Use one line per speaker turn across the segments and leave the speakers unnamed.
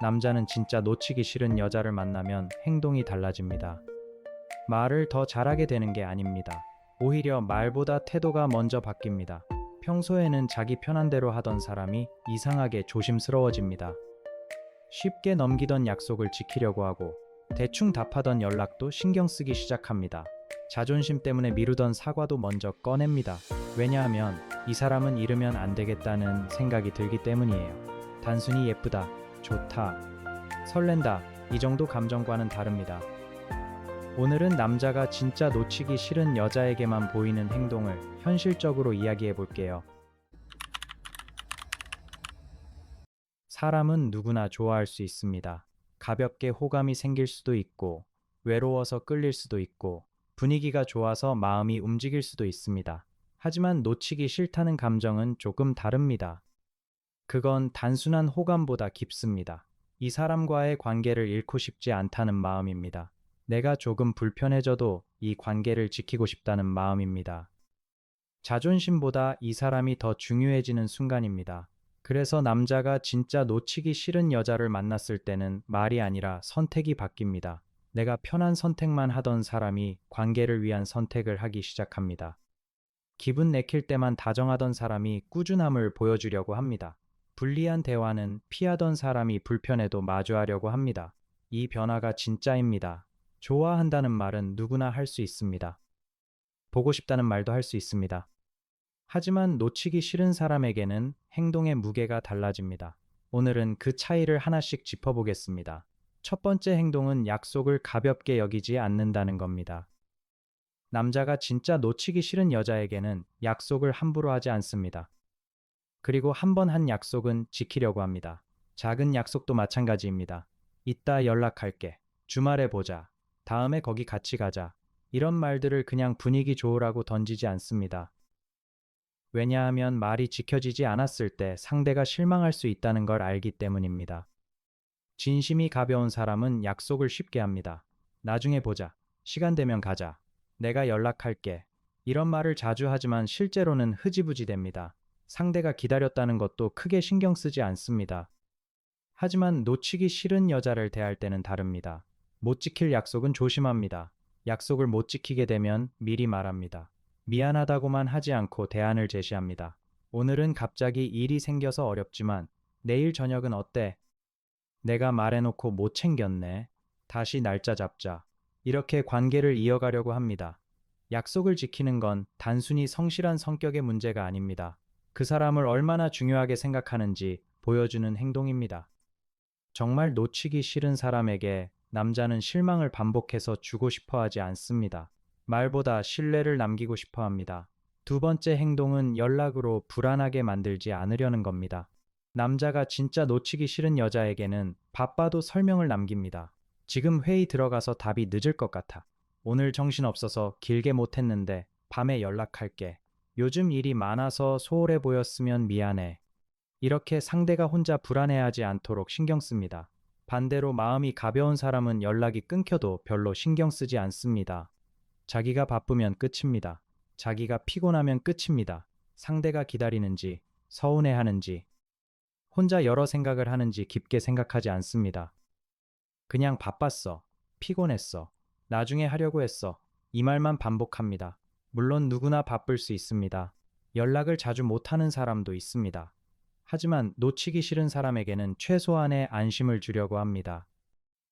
남자는 진짜 놓치기 싫은 여자를 만나면 행동이 달라집니다. 말을 더 잘하게 되는 게 아닙니다. 오히려 말보다 태도가 먼저 바뀝니다. 평소에는 자기 편한 대로 하던 사람이 이상하게 조심스러워집니다. 쉽게 넘기던 약속을 지키려고 하고 대충 답하던 연락도 신경 쓰기 시작합니다. 자존심 때문에 미루던 사과도 먼저 꺼냅니다. 왜냐하면 이 사람은 잃으면 안 되겠다는 생각이 들기 때문이에요. 단순히 예쁘다, 좋다, 설렌다, 이 정도 감정과는 다릅니다. 오늘은 남자가 진짜 놓치기 싫은 여자에게만 보이는 행동을 현실적으로 이야기해 볼게요. 사람은 누구나 좋아할 수 있습니다. 가볍게 호감이 생길 수도 있고, 외로워서 끌릴 수도 있고, 분위기가 좋아서 마음이 움직일 수도 있습니다. 하지만 놓치기 싫다는 감정은 조금 다릅니다. 그건 단순한 호감보다 깊습니다. 이 사람과의 관계를 잃고 싶지 않다는 마음입니다. 내가 조금 불편해져도 이 관계를 지키고 싶다는 마음입니다. 자존심보다 이 사람이 더 중요해지는 순간입니다. 그래서 남자가 진짜 놓치기 싫은 여자를 만났을 때는 말이 아니라 선택이 바뀝니다. 내가 편한 선택만 하던 사람이 관계를 위한 선택을 하기 시작합니다. 기분 내킬 때만 다정하던 사람이 꾸준함을 보여주려고 합니다. 불리한 대화는 피하던 사람이 불편해도 마주하려고 합니다. 이 변화가 진짜입니다. 좋아한다는 말은 누구나 할 수 있습니다. 보고 싶다는 말도 할 수 있습니다. 하지만 놓치기 싫은 사람에게는 행동의 무게가 달라집니다. 오늘은 그 차이를 하나씩 짚어보겠습니다. 첫 번째 행동은 약속을 가볍게 여기지 않는다는 겁니다. 남자가 진짜 놓치기 싫은 여자에게는 약속을 함부로 하지 않습니다. 그리고 한 번 한 약속은 지키려고 합니다. 작은 약속도 마찬가지입니다. 이따 연락할게. 주말에 보자. 다음에 거기 같이 가자. 이런 말들을 그냥 분위기 좋으라고 던지지 않습니다. 왜냐하면 말이 지켜지지 않았을 때 상대가 실망할 수 있다는 걸 알기 때문입니다. 진심이 가벼운 사람은 약속을 쉽게 합니다. 나중에 보자. 시간 되면 가자. 내가 연락할게. 이런 말을 자주 하지만 실제로는 흐지부지 됩니다. 상대가 기다렸다는 것도 크게 신경 쓰지 않습니다. 하지만 놓치기 싫은 여자를 대할 때는 다릅니다. 못 지킬 약속은 조심합니다. 약속을 못 지키게 되면 미리 말합니다. 미안하다고만 하지 않고 대안을 제시합니다. 오늘은 갑자기 일이 생겨서 어렵지만 내일 저녁은 어때? 내가 말해놓고 못 챙겼네. 다시 날짜 잡자. 이렇게 관계를 이어가려고 합니다. 약속을 지키는 건 단순히 성실한 성격의 문제가 아닙니다. 그 사람을 얼마나 중요하게 생각하는지 보여주는 행동입니다. 정말 놓치기 싫은 사람에게 남자는 실망을 반복해서 주고 싶어 하지 않습니다. 말보다 신뢰를 남기고 싶어 합니다. 두 번째 행동은 연락으로 불안하게 만들지 않으려는 겁니다. 남자가 진짜 놓치기 싫은 여자에게는 바빠도 설명을 남깁니다. 지금 회의 들어가서 답이 늦을 것 같아. 오늘 정신없어서 길게 못했는데 밤에 연락할게. 요즘 일이 많아서 소홀해 보였으면 미안해. 이렇게 상대가 혼자 불안해하지 않도록 신경 씁니다. 반대로 마음이 가벼운 사람은 연락이 끊겨도 별로 신경 쓰지 않습니다. 자기가 바쁘면 끝입니다. 자기가 피곤하면 끝입니다. 상대가 기다리는지, 서운해하는지, 혼자 여러 생각을 하는지 깊게 생각하지 않습니다. 그냥 바빴어, 피곤했어, 나중에 하려고 했어. 이 말만 반복합니다. 물론 누구나 바쁠 수 있습니다. 연락을 자주 못하는 사람도 있습니다. 하지만 놓치기 싫은 사람에게는 최소한의 안심을 주려고 합니다.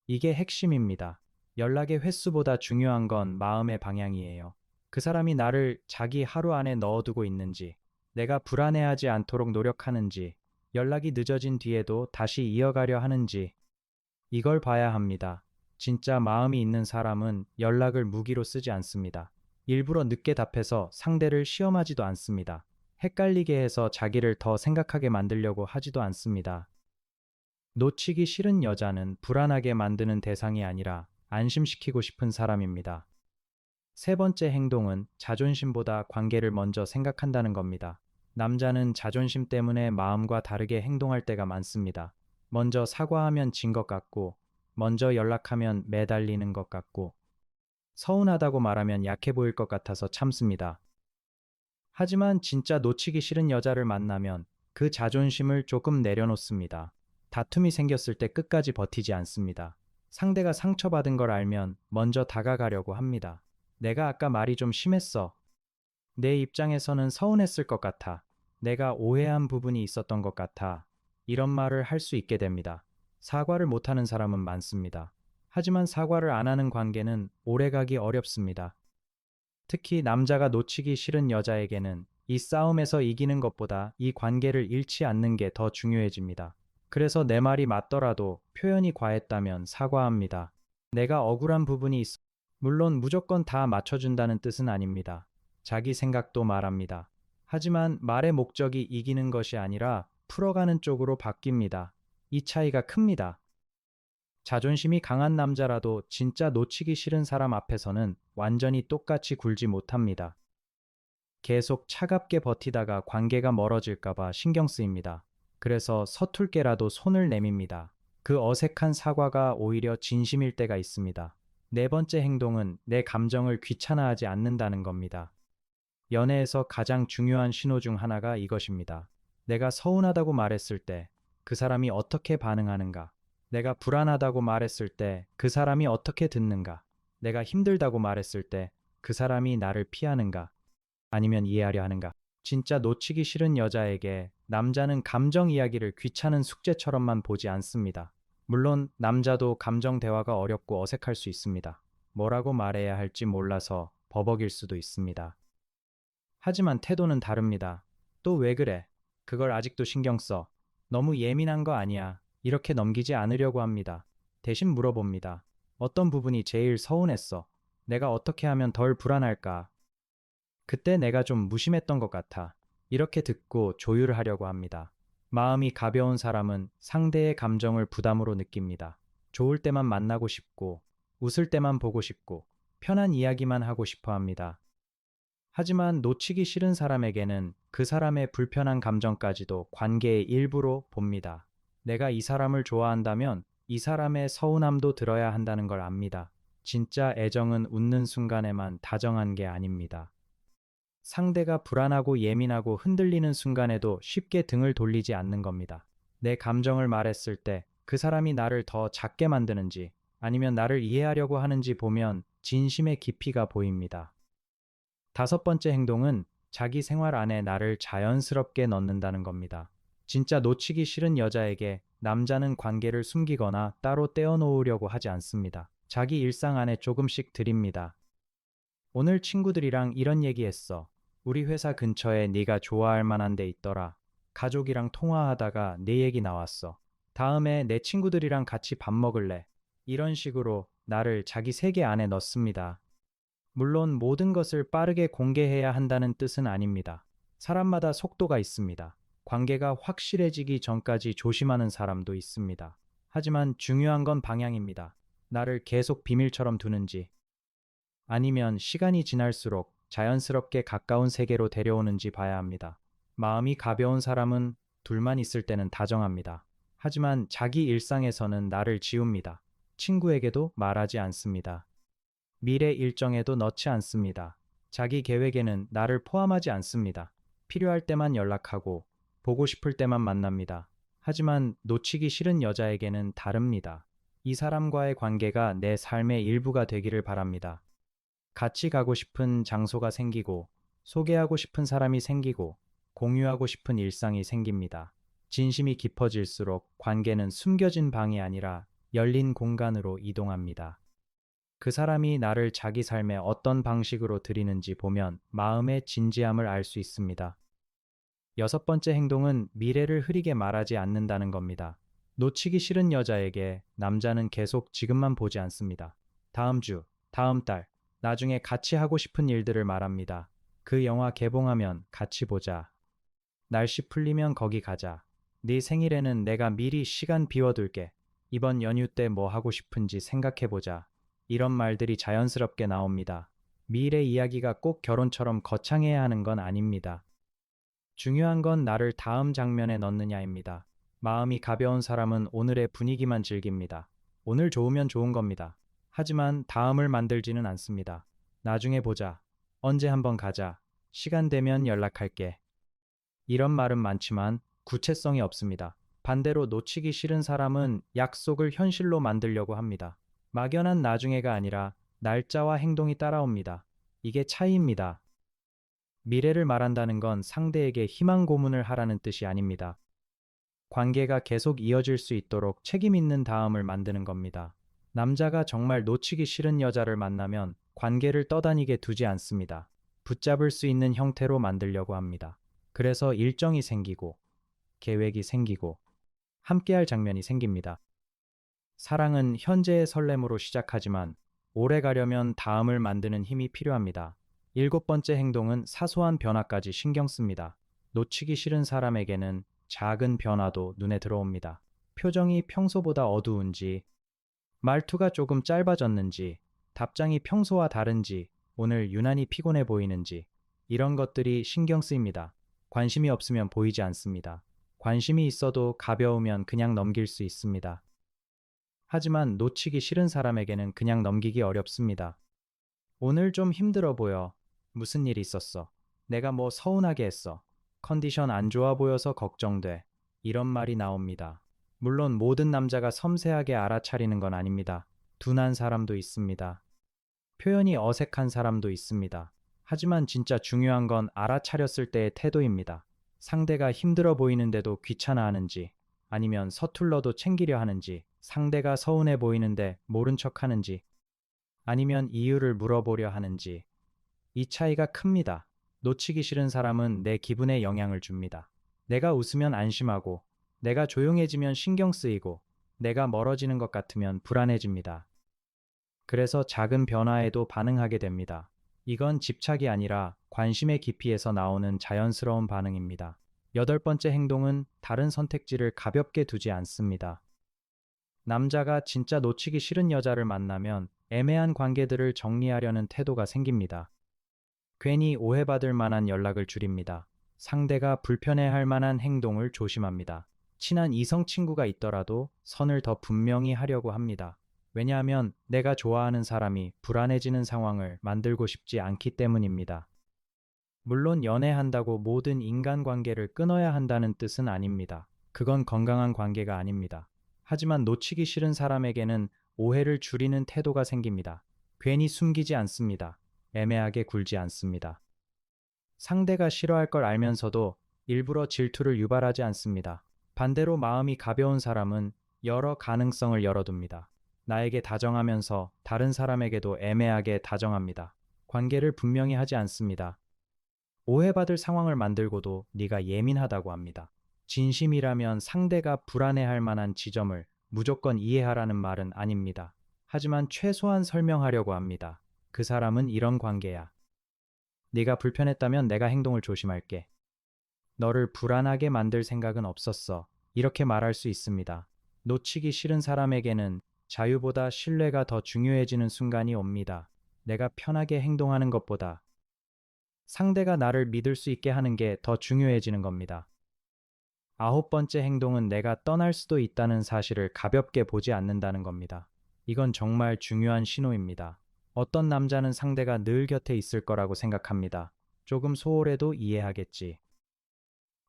이게 핵심입니다. 연락의 횟수보다 중요한 건 마음의 방향이에요. 그 사람이 나를 자기 하루 안에 넣어두고 있는지, 내가 불안해하지 않도록 노력하는지, 연락이 늦어진 뒤에도 다시 이어가려 하는지, 이걸 봐야 합니다. 진짜 마음이 있는 사람은 연락을 무기로 쓰지 않습니다. 일부러 늦게 답해서 상대를 시험하지도 않습니다. 헷갈리게 해서 자기를 더 생각하게 만들려고 하지도 않습니다. 놓치기 싫은 여자는 불안하게 만드는 대상이 아니라 안심시키고 싶은 사람입니다. 세 번째 행동은 자존심보다 관계를 먼저 생각한다는 겁니다. 남자는 자존심 때문에 마음과 다르게 행동할 때가 많습니다. 먼저 사과하면 진 것 같고, 먼저 연락하면 매달리는 것 같고, 서운하다고 말하면 약해 보일 것 같아서 참습니다. 하지만 진짜 놓치기 싫은 여자를 만나면 그 자존심을 조금 내려놓습니다. 다툼이 생겼을 때 끝까지 버티지 않습니다. 상대가 상처받은 걸 알면 먼저 다가가려고 합니다. 내가 아까 말이 좀 심했어. 내 입장에서는 서운했을 것 같아. 내가 오해한 부분이 있었던 것 같아. 이런 말을 할 수 있게 됩니다. 사과를 못하는 사람은 많습니다. 하지만 사과를 안 하는 관계는 오래가기 어렵습니다. 특히 남자가 놓치기 싫은 여자에게는 이 싸움에서 이기는 것보다 이 관계를 잃지 않는 게 더 중요해집니다. 그래서 내 말이 맞더라도 표현이 과했다면 사과합니다. 내가 억울한 부분이 있어. 물론 무조건 다 맞춰준다는 뜻은 아닙니다. 자기 생각도 말합니다. 하지만 말의 목적이 이기는 것이 아니라 풀어가는 쪽으로 바뀝니다. 이 차이가 큽니다. 자존심이 강한 남자라도 진짜 놓치기 싫은 사람 앞에서는 완전히 똑같이 굴지 못합니다. 계속 차갑게 버티다가 관계가 멀어질까봐 신경 쓰입니다. 그래서 서툴게라도 손을 내밉니다. 그 어색한 사과가 오히려 진심일 때가 있습니다. 네 번째 행동은 내 감정을 귀찮아하지 않는다는 겁니다. 연애에서 가장 중요한 신호 중 하나가 이것입니다. 내가 서운하다고 말했을 때 그 사람이 어떻게 반응하는가? 내가 불안하다고 말했을 때 그 사람이 어떻게 듣는가? 내가 힘들다고 말했을 때 그 사람이 나를 피하는가? 아니면 이해하려 하는가? 진짜 놓치기 싫은 여자에게 남자는 감정 이야기를 귀찮은 숙제처럼만 보지 않습니다. 물론 남자도 감정 대화가 어렵고 어색할 수 있습니다. 뭐라고 말해야 할지 몰라서 버벅일 수도 있습니다. 하지만 태도는 다릅니다. 또 왜 그래? 그걸 아직도 신경 써. 너무 예민한 거 아니야. 이렇게 넘기지 않으려고 합니다. 대신 물어봅니다. 어떤 부분이 제일 서운했어? 내가 어떻게 하면 덜 불안할까? 그때 내가 좀 무심했던 것 같아. 이렇게 듣고 조율을 하려고 합니다. 마음이 가벼운 사람은 상대의 감정을 부담으로 느낍니다. 좋을 때만 만나고 싶고, 웃을 때만 보고 싶고, 편한 이야기만 하고 싶어 합니다. 하지만 놓치기 싫은 사람에게는 그 사람의 불편한 감정까지도 관계의 일부로 봅니다. 내가 이 사람을 좋아한다면 이 사람의 서운함도 들어야 한다는 걸 압니다. 진짜 애정은 웃는 순간에만 다정한 게 아닙니다. 상대가 불안하고 예민하고 흔들리는 순간에도 쉽게 등을 돌리지 않는 겁니다. 내 감정을 말했을 때 그 사람이 나를 더 작게 만드는지 아니면 나를 이해하려고 하는지 보면 진심의 깊이가 보입니다. 다섯 번째 행동은 자기 생활 안에 나를 자연스럽게 넣는다는 겁니다. 진짜 놓치기 싫은 여자에게 남자는 관계를 숨기거나 따로 떼어놓으려고 하지 않습니다. 자기 일상 안에 조금씩 드립니다. 오늘 친구들이랑 이런 얘기했어. 우리 회사 근처에 네가 좋아할 만한 데 있더라. 가족이랑 통화하다가 네 얘기 나왔어. 다음에 내 친구들이랑 같이 밥 먹을래. 이런 식으로 나를 자기 세계 안에 넣습니다. 물론 모든 것을 빠르게 공개해야 한다는 뜻은 아닙니다. 사람마다 속도가 있습니다. 관계가 확실해지기 전까지 조심하는 사람도 있습니다. 하지만 중요한 건 방향입니다. 나를 계속 비밀처럼 두는지, 아니면 시간이 지날수록 자연스럽게 가까운 세계로 데려오는지 봐야 합니다. 마음이 가벼운 사람은 둘만 있을 때는 다정합니다. 하지만 자기 일상에서는 나를 지웁니다. 친구에게도 말하지 않습니다. 미래 일정에도 넣지 않습니다. 자기 계획에는 나를 포함하지 않습니다. 필요할 때만 연락하고 보고 싶을 때만 만납니다. 하지만 놓치기 싫은 여자에게는 다릅니다. 이 사람과의 관계가 내 삶의 일부가 되기를 바랍니다. 같이 가고 싶은 장소가 생기고, 소개하고 싶은 사람이 생기고, 공유하고 싶은 일상이 생깁니다. 진심이 깊어질수록 관계는 숨겨진 방이 아니라 열린 공간으로 이동합니다. 그 사람이 나를 자기 삶에 어떤 방식으로 들이는지 보면 마음의 진지함을 알 수 있습니다. 여섯 번째 행동은 미래를 흐리게 말하지 않는다는 겁니다. 놓치기 싫은 여자에게 남자는 계속 지금만 보지 않습니다. 다음 주, 다음 달, 나중에 같이 하고 싶은 일들을 말합니다. 그 영화 개봉하면 같이 보자. 날씨 풀리면 거기 가자. 네 생일에는 내가 미리 시간 비워둘게. 이번 연휴 때 뭐 하고 싶은지 생각해보자. 이런 말들이 자연스럽게 나옵니다. 미래 이야기가 꼭 결혼처럼 거창해야 하는 건 아닙니다. 중요한 건 나를 다음 장면에 넣느냐입니다. 마음이 가벼운 사람은 오늘의 분위기만 즐깁니다. 오늘 좋으면 좋은 겁니다. 하지만 다음을 만들지는 않습니다. 나중에 보자. 언제 한번 가자. 시간 되면 연락할게. 이런 말은 많지만 구체성이 없습니다. 반대로 놓치기 싫은 사람은 약속을 현실로 만들려고 합니다. 막연한 나중에가 아니라 날짜와 행동이 따라옵니다. 이게 차이입니다. 미래를 말한다는 건 상대에게 희망 고문을 하라는 뜻이 아닙니다. 관계가 계속 이어질 수 있도록 책임 있는 다음을 만드는 겁니다. 남자가 정말 놓치기 싫은 여자를 만나면 관계를 떠다니게 두지 않습니다. 붙잡을 수 있는 형태로 만들려고 합니다. 그래서 일정이 생기고, 계획이 생기고, 함께할 장면이 생깁니다. 사랑은 현재의 설렘으로 시작하지만 오래 가려면 다음을 만드는 힘이 필요합니다. 일곱 번째 행동은 사소한 변화까지 신경 씁니다. 놓치기 싫은 사람에게는 작은 변화도 눈에 들어옵니다. 표정이 평소보다 어두운지, 말투가 조금 짧아졌는지, 답장이 평소와 다른지, 오늘 유난히 피곤해 보이는지, 이런 것들이 신경 쓰입니다. 관심이 없으면 보이지 않습니다. 관심이 있어도 가벼우면 그냥 넘길 수 있습니다. 하지만 놓치기 싫은 사람에게는 그냥 넘기기 어렵습니다. 오늘 좀 힘들어 보여. 무슨 일 있었어? 내가 뭐 서운하게 했어. 컨디션 안 좋아 보여서 걱정돼. 이런 말이 나옵니다. 물론 모든 남자가 섬세하게 알아차리는 건 아닙니다. 둔한 사람도 있습니다. 표현이 어색한 사람도 있습니다. 하지만 진짜 중요한 건 알아차렸을 때의 태도입니다. 상대가 힘들어 보이는데도 귀찮아하는지, 아니면 서툴러도 챙기려 하는지, 상대가 서운해 보이는데 모른 척 하는지, 아니면 이유를 물어보려 하는지, 이 차이가 큽니다. 놓치기 싫은 사람은 내 기분에 영향을 줍니다. 내가 웃으면 안심하고, 내가 조용해지면 신경 쓰이고, 내가 멀어지는 것 같으면 불안해집니다. 그래서 작은 변화에도 반응하게 됩니다. 이건 집착이 아니라 관심의 깊이에서 나오는 자연스러운 반응입니다. 여덟 번째 행동은 다른 선택지를 가볍게 두지 않습니다. 남자가 진짜 놓치기 싫은 여자를 만나면 애매한 관계들을 정리하려는 태도가 생깁니다. 괜히 오해받을 만한 연락을 줄입니다. 상대가 불편해할 만한 행동을 조심합니다. 친한 이성 친구가 있더라도 선을 더 분명히 하려고 합니다. 왜냐하면 내가 좋아하는 사람이 불안해지는 상황을 만들고 싶지 않기 때문입니다. 물론 연애한다고 모든 인간관계를 끊어야 한다는 뜻은 아닙니다. 그건 건강한 관계가 아닙니다. 하지만 놓치기 싫은 사람에게는 오해를 줄이는 태도가 생깁니다. 괜히 숨기지 않습니다. 애매하게 굴지 않습니다. 상대가 싫어할 걸 알면서도 일부러 질투를 유발하지 않습니다. 반대로 마음이 가벼운 사람은 여러 가능성을 열어둡니다. 나에게 다정하면서 다른 사람에게도 애매하게 다정합니다. 관계를 분명히 하지 않습니다. 오해받을 상황을 만들고도 네가 예민하다고 합니다. 진심이라면 상대가 불안해할 만한 지점을 무조건 이해하라는 말은 아닙니다. 하지만 최소한 설명하려고 합니다. 그 사람은 이런 관계야. 네가 불편했다면 내가 행동을 조심할게. 너를 불안하게 만들 생각은 없었어. 이렇게 말할 수 있습니다. 놓치기 싫은 사람에게는 자유보다 신뢰가 더 중요해지는 순간이 옵니다. 내가 편하게 행동하는 것보다 상대가 나를 믿을 수 있게 하는 게 더 중요해지는 겁니다. 아홉 번째 행동은 내가 떠날 수도 있다는 사실을 가볍게 보지 않는다는 겁니다. 이건 정말 중요한 신호입니다. 어떤 남자는 상대가 늘 곁에 있을 거라고 생각합니다. 조금 소홀해도 이해하겠지.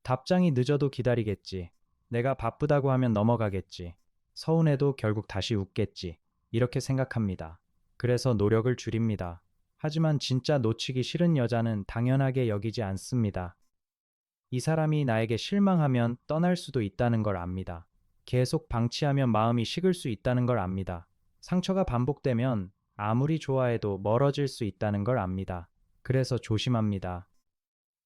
답장이 늦어도 기다리겠지. 내가 바쁘다고 하면 넘어가겠지. 서운해도 결국 다시 웃겠지. 이렇게 생각합니다. 그래서 노력을 줄입니다. 하지만 진짜 놓치기 싫은 여자는 당연하게 여기지 않습니다. 이 사람이 나에게 실망하면 떠날 수도 있다는 걸 압니다. 계속 방치하면 마음이 식을 수 있다는 걸 압니다. 상처가 반복되면 아무리 좋아해도 멀어질 수 있다는 걸 압니다. 그래서 조심합니다.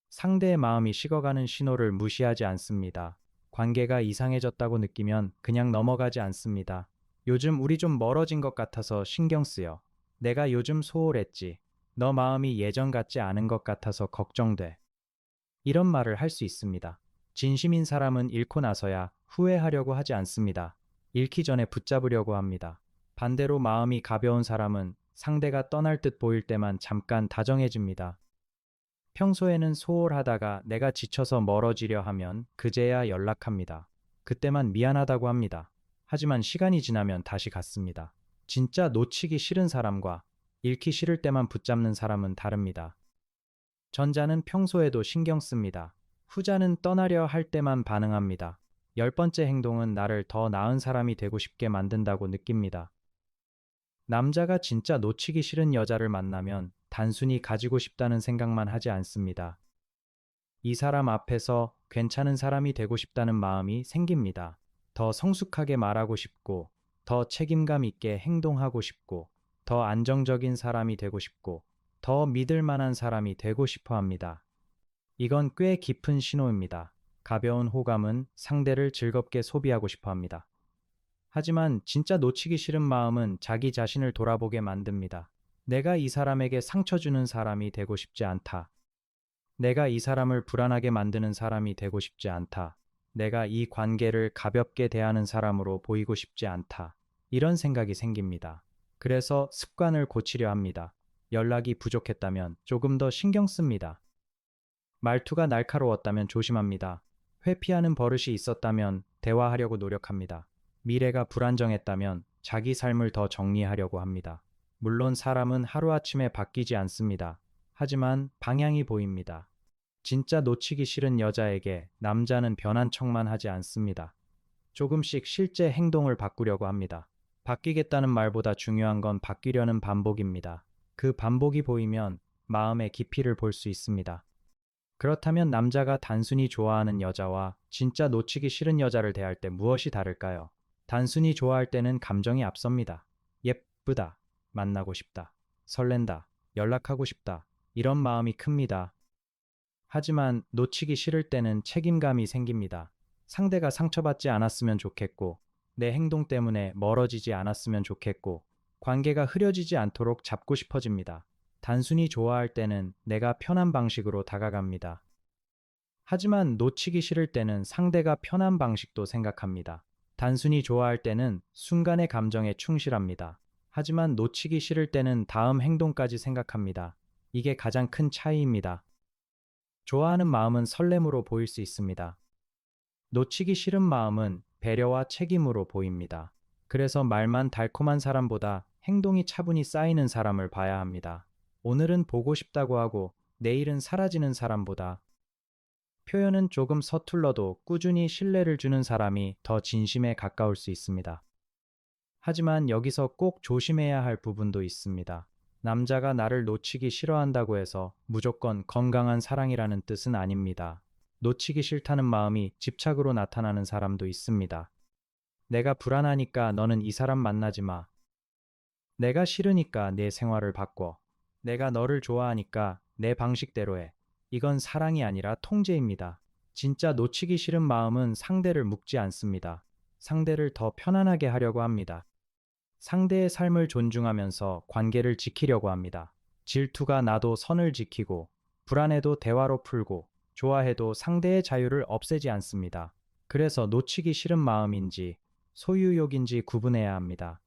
상대의 마음이 식어가는 신호를 무시하지 않습니다. 관계가 이상해졌다고 느끼면 그냥 넘어가지 않습니다. 요즘 우리 좀 멀어진 것 같아서 신경 쓰여. 내가 요즘 소홀했지. 너 마음이 예전 같지 않은 것 같아서 걱정돼. 이런 말을 할 수 있습니다. 진심인 사람은 잃고 나서야 후회하려고 하지 않습니다. 잃기 전에 붙잡으려고 합니다. 반대로 마음이 가벼운 사람은 상대가 떠날 듯 보일 때만 잠깐 다정해집니다. 평소에는 소홀하다가 내가 지쳐서 멀어지려 하면 그제야 연락합니다. 그때만 미안하다고 합니다. 하지만 시간이 지나면 다시 갔습니다. 진짜 놓치기 싫은 사람과 잃기 싫을 때만 붙잡는 사람은 다릅니다. 전자는 평소에도 신경 씁니다. 후자는 떠나려 할 때만 반응합니다. 10번째 행동은 나를 더 나은 사람이 되고 싶게 만든다고 느낍니다. 남자가 진짜 놓치기 싫은 여자를 만나면 단순히 가지고 싶다는 생각만 하지 않습니다. 이 사람 앞에서 괜찮은 사람이 되고 싶다는 마음이 생깁니다. 더 성숙하게 말하고 싶고, 더 책임감 있게 행동하고 싶고, 더 안정적인 사람이 되고 싶고, 더 믿을 만한 사람이 되고 싶어 합니다. 이건 꽤 깊은 신호입니다. 가벼운 호감은 상대를 즐겁게 소비하고 싶어 합니다. 하지만 진짜 놓치기 싫은 마음은 자기 자신을 돌아보게 만듭니다. 내가 이 사람에게 상처 주는 사람이 되고 싶지 않다. 내가 이 사람을 불안하게 만드는 사람이 되고 싶지 않다. 내가 이 관계를 가볍게 대하는 사람으로 보이고 싶지 않다. 이런 생각이 생깁니다. 그래서 습관을 고치려 합니다. 연락이 부족했다면 조금 더 신경 씁니다. 말투가 날카로웠다면 조심합니다. 회피하는 버릇이 있었다면 대화하려고 노력합니다. 미래가 불안정했다면 자기 삶을 더 정리하려고 합니다. 물론 사람은 하루아침에 바뀌지 않습니다. 하지만 방향이 보입니다. 진짜 놓치기 싫은 여자에게 남자는 변한 척만 하지 않습니다. 조금씩 실제 행동을 바꾸려고 합니다. 바뀌겠다는 말보다 중요한 건 바뀌려는 반복입니다. 그 반복이 보이면 마음의 깊이를 볼 수 있습니다. 그렇다면 남자가 단순히 좋아하는 여자와 진짜 놓치기 싫은 여자를 대할 때 무엇이 다를까요? 단순히 좋아할 때는 감정이 앞섭니다. 예쁘다, 만나고 싶다, 설렌다, 연락하고 싶다, 이런 마음이 큽니다. 하지만 놓치기 싫을 때는 책임감이 생깁니다. 상대가 상처받지 않았으면 좋겠고, 내 행동 때문에 멀어지지 않았으면 좋겠고, 관계가 흐려지지 않도록 잡고 싶어집니다. 단순히 좋아할 때는 내가 편한 방식으로 다가갑니다. 하지만 놓치기 싫을 때는 상대가 편한 방식도 생각합니다. 단순히 좋아할 때는 순간의 감정에 충실합니다. 하지만 놓치기 싫을 때는 다음 행동까지 생각합니다. 이게 가장 큰 차이입니다. 좋아하는 마음은 설렘으로 보일 수 있습니다. 놓치기 싫은 마음은 배려와 책임으로 보입니다. 그래서 말만 달콤한 사람보다 행동이 차분히 쌓이는 사람을 봐야 합니다. 오늘은 보고 싶다고 하고 내일은 사라지는 사람보다 표현은 조금 서툴러도 꾸준히 신뢰를 주는 사람이 더 진심에 가까울 수 있습니다. 하지만 여기서 꼭 조심해야 할 부분도 있습니다. 남자가 나를 놓치기 싫어한다고 해서 무조건 건강한 사랑이라는 뜻은 아닙니다. 놓치기 싫다는 마음이 집착으로 나타나는 사람도 있습니다. 내가 불안하니까 너는 이 사람 만나지 마. 내가 싫으니까 내 생활을 바꿔. 내가 너를 좋아하니까 내 방식대로 해. 이건 사랑이 아니라 통제입니다. 진짜 놓치기 싫은 마음은 상대를 묶지 않습니다. 상대를 더 편안하게 하려고 합니다. 상대의 삶을 존중하면서 관계를 지키려고 합니다. 질투가 나도 선을 지키고, 불안해도 대화로 풀고, 좋아해도 상대의 자유를 없애지 않습니다. 그래서 놓치기 싫은 마음인지 소유욕인지 구분해야 합니다.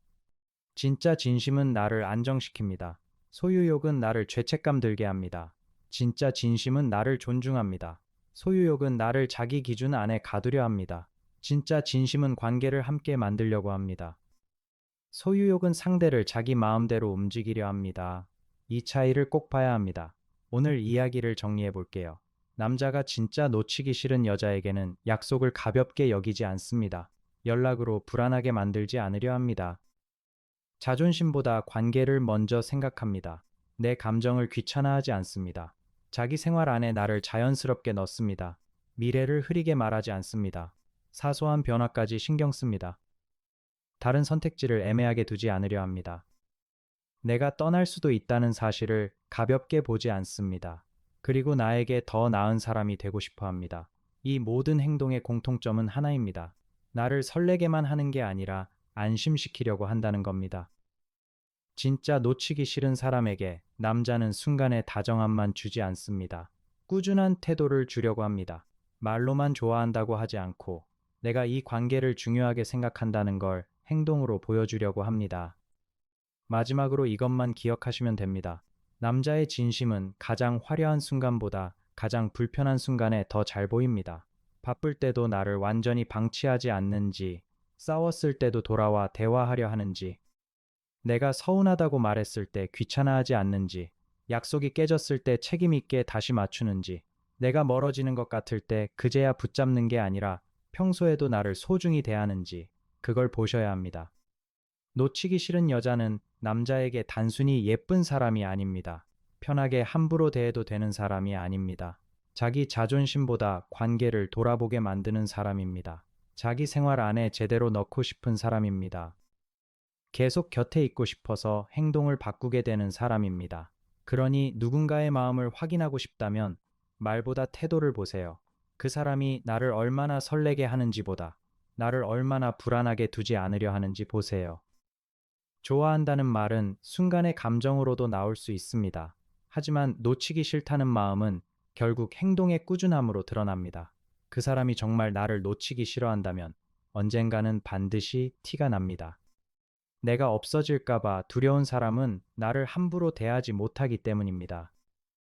진짜 진심은 나를 안정시킵니다. 소유욕은 나를 죄책감 들게 합니다. 진짜 진심은 나를 존중합니다. 소유욕은 나를 자기 기준 안에 가두려 합니다. 진짜 진심은 관계를 함께 만들려고 합니다. 소유욕은 상대를 자기 마음대로 움직이려 합니다. 이 차이를 꼭 봐야 합니다. 오늘 이야기를 정리해 볼게요. 남자가 진짜 놓치기 싫은 여자에게는 약속을 가볍게 여기지 않습니다. 연락으로 불안하게 만들지 않으려 합니다. 자존심보다 관계를 먼저 생각합니다. 내 감정을 귀찮아하지 않습니다. 자기 생활 안에 나를 자연스럽게 넣습니다. 미래를 흐리게 말하지 않습니다. 사소한 변화까지 신경 씁니다. 다른 선택지를 애매하게 두지 않으려 합니다. 내가 떠날 수도 있다는 사실을 가볍게 보지 않습니다. 그리고 나에게 더 나은 사람이 되고 싶어 합니다. 이 모든 행동의 공통점은 하나입니다. 나를 설레게만 하는 게 아니라 안심시키려고 한다는 겁니다. 진짜 놓치기 싫은 사람에게 남자는 순간의 다정함만 주지 않습니다. 꾸준한 태도를 주려고 합니다. 말로만 좋아한다고 하지 않고 내가 이 관계를 중요하게 생각한다는 걸 행동으로 보여주려고 합니다. 마지막으로 이것만 기억하시면 됩니다. 남자의 진심은 가장 화려한 순간보다 가장 불편한 순간에 더 잘 보입니다. 바쁠 때도 나를 완전히 방치하지 않는지, 싸웠을 때도 돌아와 대화하려 하는지, 내가 서운하다고 말했을 때 귀찮아하지 않는지, 약속이 깨졌을 때 책임 있게 다시 맞추는지, 내가 멀어지는 것 같을 때 그제야 붙잡는 게 아니라 평소에도 나를 소중히 대하는지 그걸 보셔야 합니다. 놓치기 싫은 여자는 남자에게 단순히 예쁜 사람이 아닙니다. 편하게 함부로 대해도 되는 사람이 아닙니다. 자기 자존심보다 관계를 돌아보게 만드는 사람입니다. 자기 생활 안에 제대로 넣고 싶은 사람입니다. 계속 곁에 있고 싶어서 행동을 바꾸게 되는 사람입니다. 그러니 누군가의 마음을 확인하고 싶다면 말보다 태도를 보세요. 그 사람이 나를 얼마나 설레게 하는지보다 나를 얼마나 불안하게 두지 않으려 하는지 보세요. 좋아한다는 말은 순간의 감정으로도 나올 수 있습니다. 하지만 놓치기 싫다는 마음은 결국 행동의 꾸준함으로 드러납니다. 그 사람이 정말 나를 놓치기 싫어한다면 언젠가는 반드시 티가 납니다. 내가 없어질까봐 두려운 사람은 나를 함부로 대하지 못하기 때문입니다.